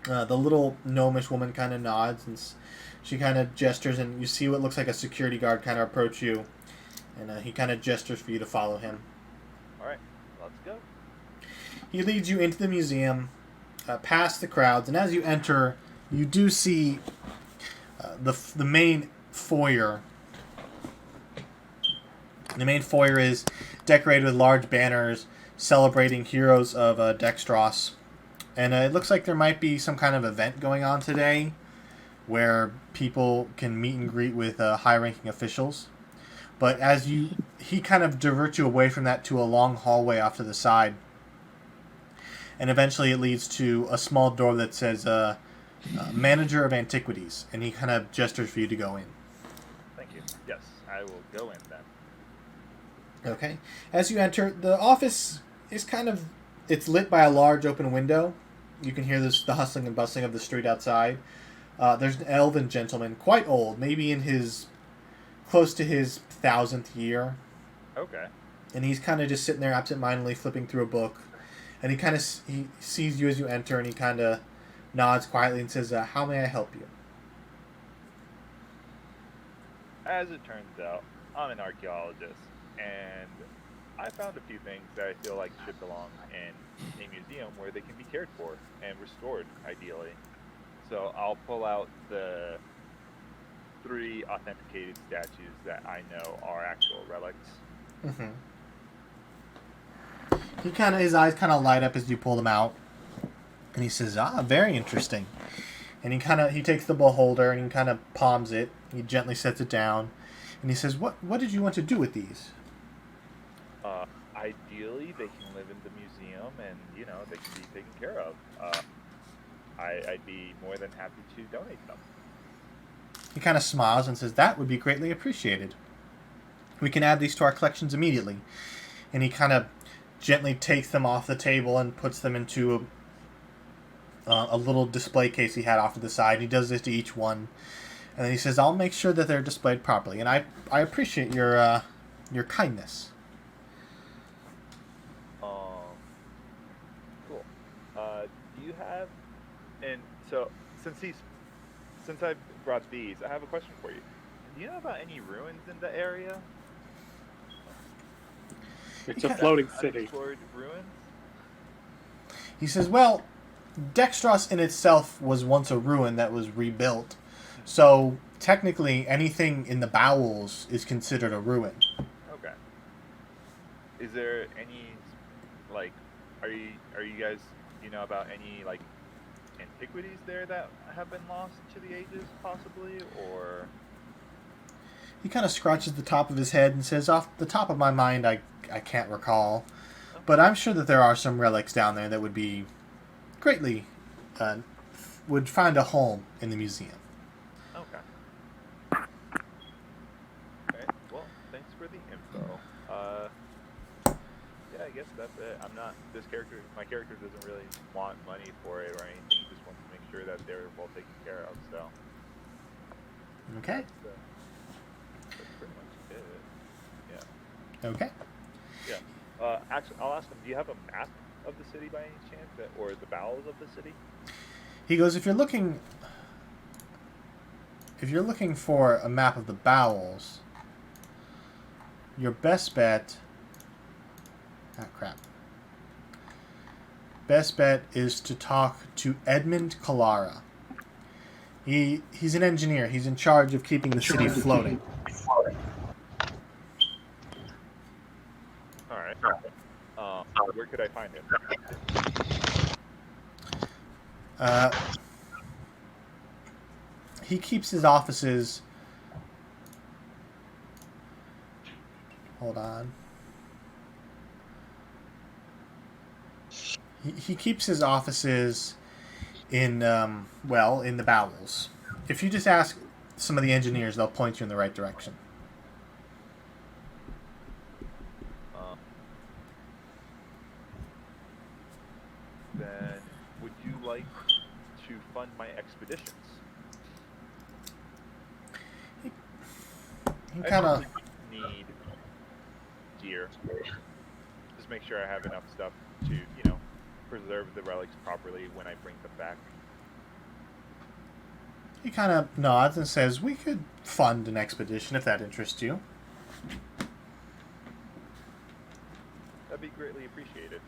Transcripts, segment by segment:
The little gnomish woman kind of nods, and she kind of gestures, and you see what looks like a security guard kind of approach you, and he kind of gestures for you to follow him. All right, let's go. He leads you into the museum, past the crowds, and as you enter, you do see the main foyer. The main foyer is decorated with large banners celebrating heroes of Dextros. And it looks like there might be some kind of event going on today where people can meet and greet with high-ranking officials. But he kind of diverts you away from that to a long hallway off to the side. And eventually it leads to a small door that says Manager of Antiquities. And he kind of gestures for you to go in. Thank you. Yes, I will go in then. Okay. As you enter, the office is it's lit by a large open window. You can hear the hustling and bustling of the street outside. There's an elven gentleman, quite old, maybe close to his 1000th year. Okay. And he's kind of just sitting there absentmindedly flipping through a book. And he sees you as you enter, and he kind of nods quietly and says, "How may I help you?" As it turns out, I'm an archaeologist, and I found a few things that I feel like should belong in a museum where they can be cared for and restored, ideally. So I'll pull out the 3 authenticated statues that I know are actual relics. Mm-hmm. His eyes kind of light up as you pull them out, and he says, very interesting." And he takes the beholder and he kind of palms it. He gently sets it down, and he says, "What did you want to do with these?" Ideally, they can live in the museum, and they can be taken care of. I'd be more than happy to donate them. He kind of smiles and says, "That would be greatly appreciated. We can add these to our collections immediately." And he kind of gently takes them off the table and puts them into a little display case he had off to the side. He does this to each one, and then he says, "I'll make sure that they're displayed properly." And I appreciate your kindness. Cool. Do you have? And so since I've brought these, I have a question for you. Do you know about any ruins in the area? It's a floating city. Unexplored ruins? He says, "Well, Dextros in itself was once a ruin that was rebuilt. So, technically, anything in the bowels is considered a ruin." Okay. Is there any, are you guys, about any, antiquities there that have been lost to the ages, possibly, or? He kind of scratches the top of his head and says, "Off the top of my mind, I can't recall. Okay. But I'm sure that there are some relics down there that would be greatly, would find a home in the museum." Okay. Okay, well, thanks for the info. Yeah, I guess that's it. My character doesn't really want money for it or anything, just wants to make sure that they're well taken care of, so. Okay. That's pretty much it. Yeah. Okay. Yeah. Actually, I'll ask him, do you have a map of the city by any chance, or the bowels of the city? He goes, if you're looking for a map of the bowels, your best bet... Ah, crap. Best bet is to talk to Edmund Kalara. He's an engineer. He's in charge of keeping the city floating. All right. Where could I find him? He keeps his offices... Hold on. He keeps his offices in the bowels. If you just ask some of the engineers, they'll point you in the right direction. Then would you like to fund my expeditions? He I kind of... need gear. Just make sure I have enough stuff to, preserve the relics properly when I bring them back. He kind of nods and says, "We could fund an expedition if that interests you." That'd be greatly appreciated.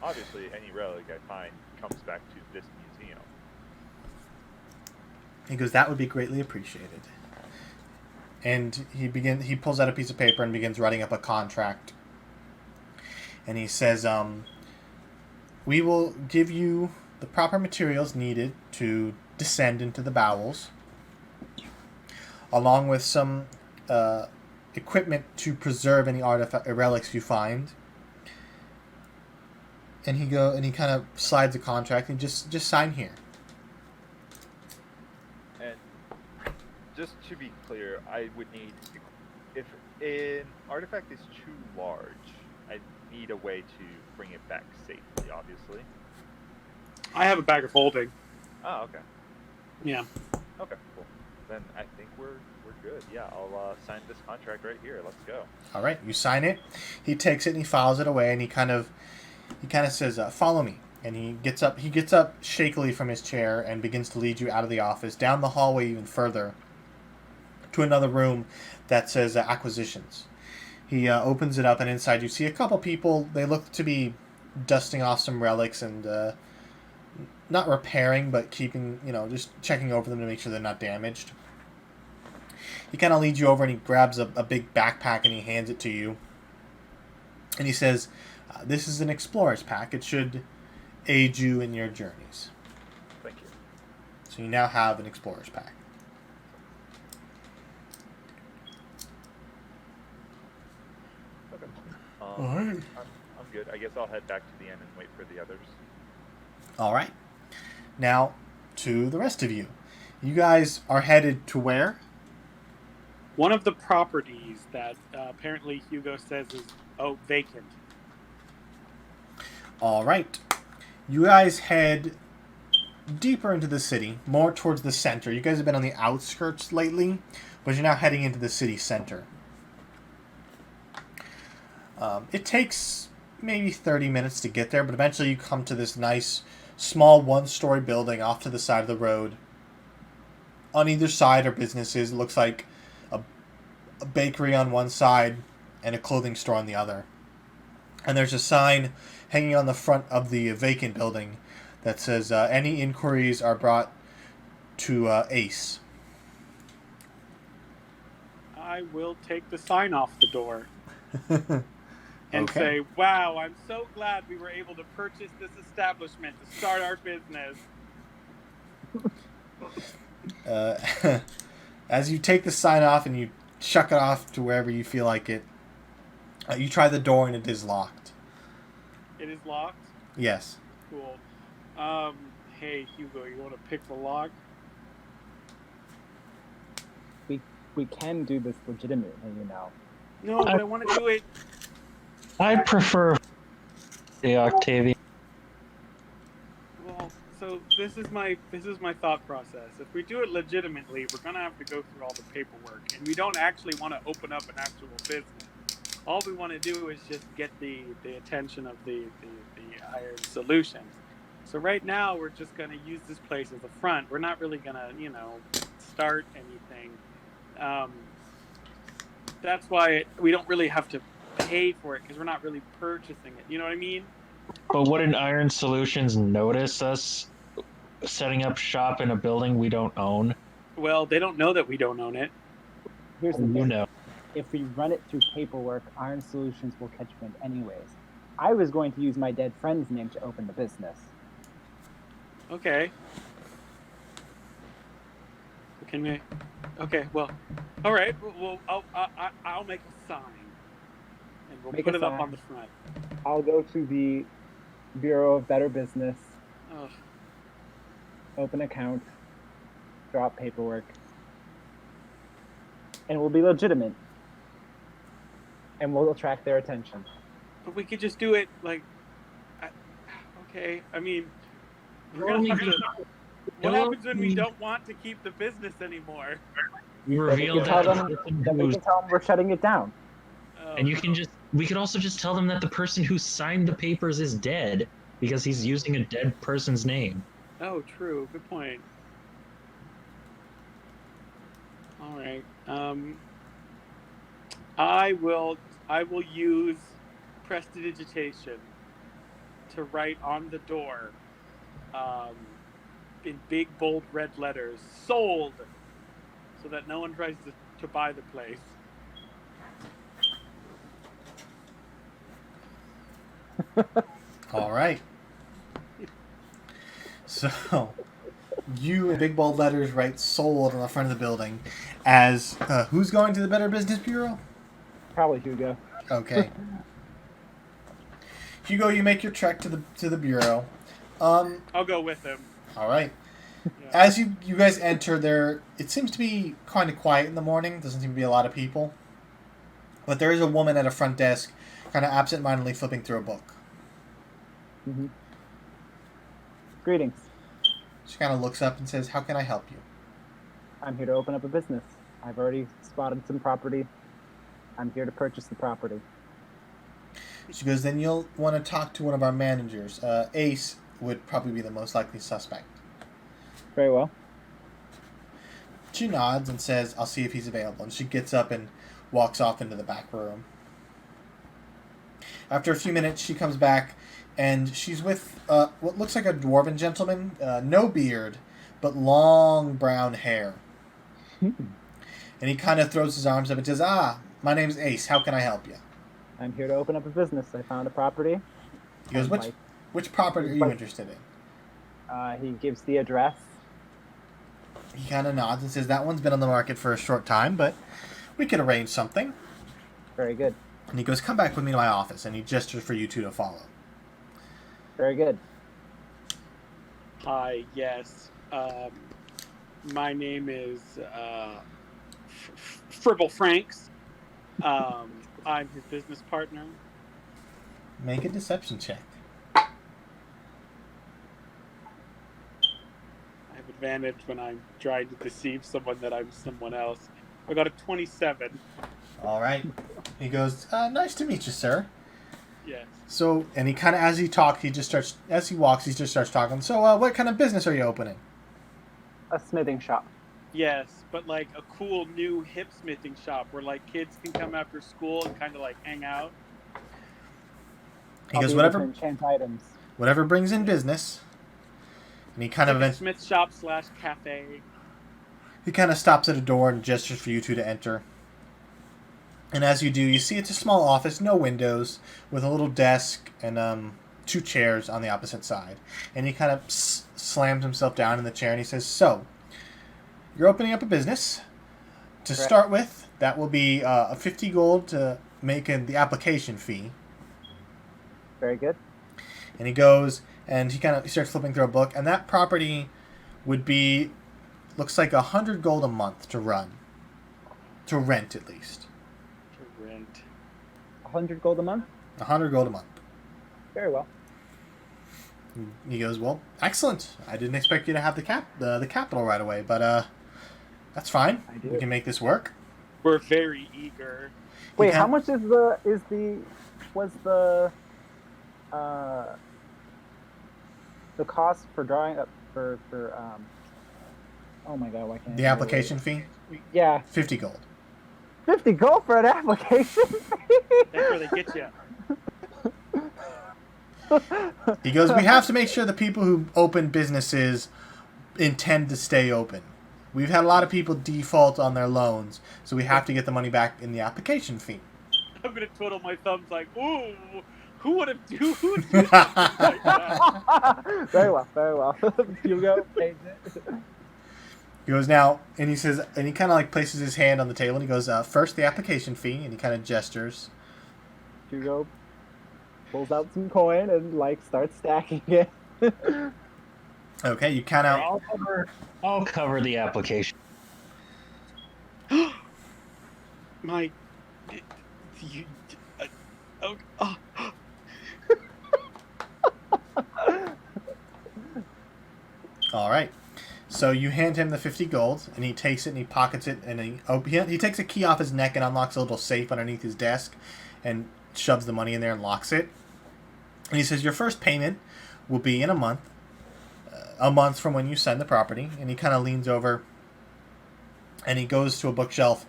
Obviously, any relic I find comes back to this museum. He goes, "That would be greatly appreciated." And he pulls out a piece of paper and begins writing up a contract. And he says, "We will give you the proper materials needed to descend into the bowels, along with some equipment to preserve any relics you find." And he kind of slides a contract and just sign here. And just to be clear, I would need, if an artifact is too large, I need a way to bring it back safely, obviously. I have a bag of holding. Oh, okay. Yeah. Okay, cool. Then I think we're good. Yeah, I'll sign this contract right here. Let's go. All right, you sign it. He takes it and he files it away, and he kind of says, "Follow me." And he gets up shakily from his chair and begins to lead you out of the office, down the hallway even further, to another room that says acquisitions. He opens it up, and inside you see a couple people. They look to be dusting off some relics and not repairing, but keeping, just checking over them to make sure they're not damaged. He kind of leads you over and he grabs a big backpack and he hands it to you. And he says, "This is an explorer's pack. It should aid you in your journeys." Thank you. So you now have an explorer's pack. Okay. All right. I'm good. I guess I'll head back to the inn and wait for the others. All right. Now, to the rest of you. You guys are headed to where? One of the properties that apparently Hugo says is vacant. All right. You guys head deeper into the city, more towards the center. You guys have been on the outskirts lately, but you're now heading into the city center. It takes maybe 30 minutes to get there, but eventually you come to this nice, small one-story building off to the side of the road. On either side are businesses. It looks like a bakery on one side and a clothing store on the other. And there's a sign hanging on the front of the vacant building that says, "Any inquiries are brought to Ace." I will take the sign off the door and Okay. say, "Wow, I'm so glad we were able to purchase this establishment to start our business." As you take the sign off and you chuck it off to wherever you feel like it, you try the door and it is locked. It is locked? Yes. Cool. Hey, Hugo, you want to pick the lock? We can do this legitimately, No, but I want to do it. I prefer the Octavian. Well, so this is my thought process. If we do it legitimately, we're gonna have to go through all the paperwork, and we don't actually want to open up an actual business. All we want to do is just get the attention of the Iron Solutions. So right now, we're just gonna use this place as a front. We're not really gonna, start anything. That's why we don't really have to pay for it, because we're not really purchasing it. You know what I mean? But wouldn't Iron Solutions notice us setting up shop in a building we don't own? Well, they don't know that we don't own it. Here's the You thing. know. If we run it through paperwork, Iron Solutions will catch wind anyways. I was going to use my dead friend's name to open the business. Okay. Can we? Okay. Well, all right. Well, I'll make a sign, and we'll Make put a it up sign. on the front. I'll go to the Bureau of Better Business, Oh, open account, drop paperwork, and we'll be legitimate. And we'll attract their attention. but we could just do it like. Okay. I mean, we're gonna have to. What happens when we don't want to keep the business anymore? We Then we reveal can tell that them, the person then we who's, can tell them we're shutting it down. Oh, and we could also just tell them that the person who signed the papers is dead because he's using a dead person's name. Oh, true. Good point. All right. I will use prestidigitation to write on the door, in big bold red letters, "Sold," so that no one tries to buy the place. All right. So, you in big bold letters write "sold" on the front of the building. As who's going to the Better Business Bureau? Probably Hugo. Okay. Hugo, you make your trek to the bureau. I'll go with him. All right. Yeah. As you guys enter there, it seems to be kind of quiet in the morning. Doesn't seem to be a lot of people. But there is a woman at a front desk, kind of absent-mindedly flipping through a book. Mm-hmm. Greetings. She kind of looks up and says, "How can I help you?" I'm here to open up a business. I've already spotted some property. I'm here to purchase the property. She goes, "Then you'll want to talk to one of our managers. Ace would probably be the most likely suspect." Very well. She nods and says, "I'll see if he's available." And she gets up and walks off into the back room. After a few minutes, she comes back, and she's with what looks like a dwarven gentleman. No beard, but long brown hair. And he kind of throws his arms up and says, "My name's Ace. How can I help you?" I'm here to open up a business. I found a property. He goes, which property are you interested in?" He gives the address. He kind of nods and says, "That one's been on the market for a short time, but we could arrange something." Very good. And he goes, "Come back with me to my office." And he gestures for you two to follow. Very good. Hi, yes. My name is Fribble Franks. I'm his business partner. Make a deception check. I have advantage when I'm trying to deceive someone that I'm someone else. I got a 27. All right. He goes, "Nice to meet you, sir." Yes. So, and he kind of, as he talks, as he walks, he just starts talking. "So, what kind of business are you opening?" A smithing shop. Yes, but like a cool new hip smithing shop where like kids can come after school and kind of like hang out. He I'll goes, be able to enchant items. whatever brings in business. And he kind Like of, a smith shop / cafe. he kind of stops at a door and gestures for you two to enter. And as you do, you see it's a small office, no windows, with a little desk and 2 chairs on the opposite side. And he kind of slams himself down in the chair and he says, "So, you're opening up a business. To Correct. start with, that will be a 50 gold to make the application fee." Very good. And he goes and he starts flipping through a book, and that property would be, looks like 100 gold a month to run, to rent at least. To rent. 100 gold a month? 100 gold a month. Very well. He goes, "Well, excellent. I didn't expect you to have the capital right away, but that's fine. I do. We can make this work." We're very eager. Wait, can- how much was the cost for drawing up for oh my god, why can't I The remember application fee, what it- Yeah, 50 gold. 50 gold for an application That's where they get you. He goes, "We have to make sure the people who open businesses intend to stay open. We've had a lot of people default on their loans, so we have to get the money back in the application fee." I'm gonna twiddle my thumbs like, ooh, who would do something like that? Very well, very well. Hugo pays it. He goes, "Now," and he says, and he kind of like places his hand on the table and he goes, "First the application fee," and he kind of gestures. Hugo pulls out some coin and like starts stacking it. Okay, you kind of, I'll cover the application. My, you, oh, all right. So you hand him the 50 gold, and he takes it and he pockets it, and he takes a key off his neck and unlocks a little safe underneath his desk, and shoves the money in there and locks it. And he says, "Your first payment will be in a month from when you send the property." And he kind of leans over And he goes to a bookshelf,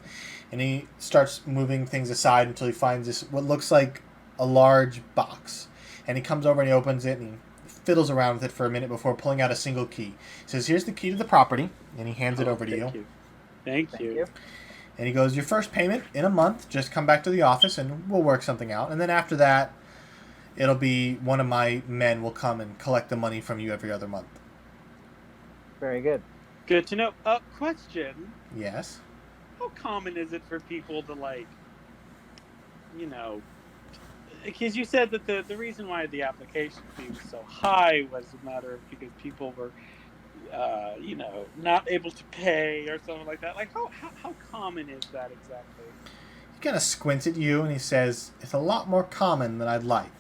and he starts moving things aside until he finds this what looks like a large box. And he comes over and he opens it and he fiddles around with it for a minute before pulling out a single key. He says, "Here's the key to the property," and he hands it over to Thank you. you. Thank you. And he goes, "Your first payment in a month. Just come back to the office and we'll work something out. And then after that, it'll be one of my men will come and collect the money from you every other month." Very good. Good to know. Question. Yes. How common is it for people to, like, you know, because you said that the reason why the application fee was so high was a matter of because people were, you know, not able to pay or something like that. Like, how common is that exactly? He kind of squints at you and he says, "It's a lot more common than I'd like."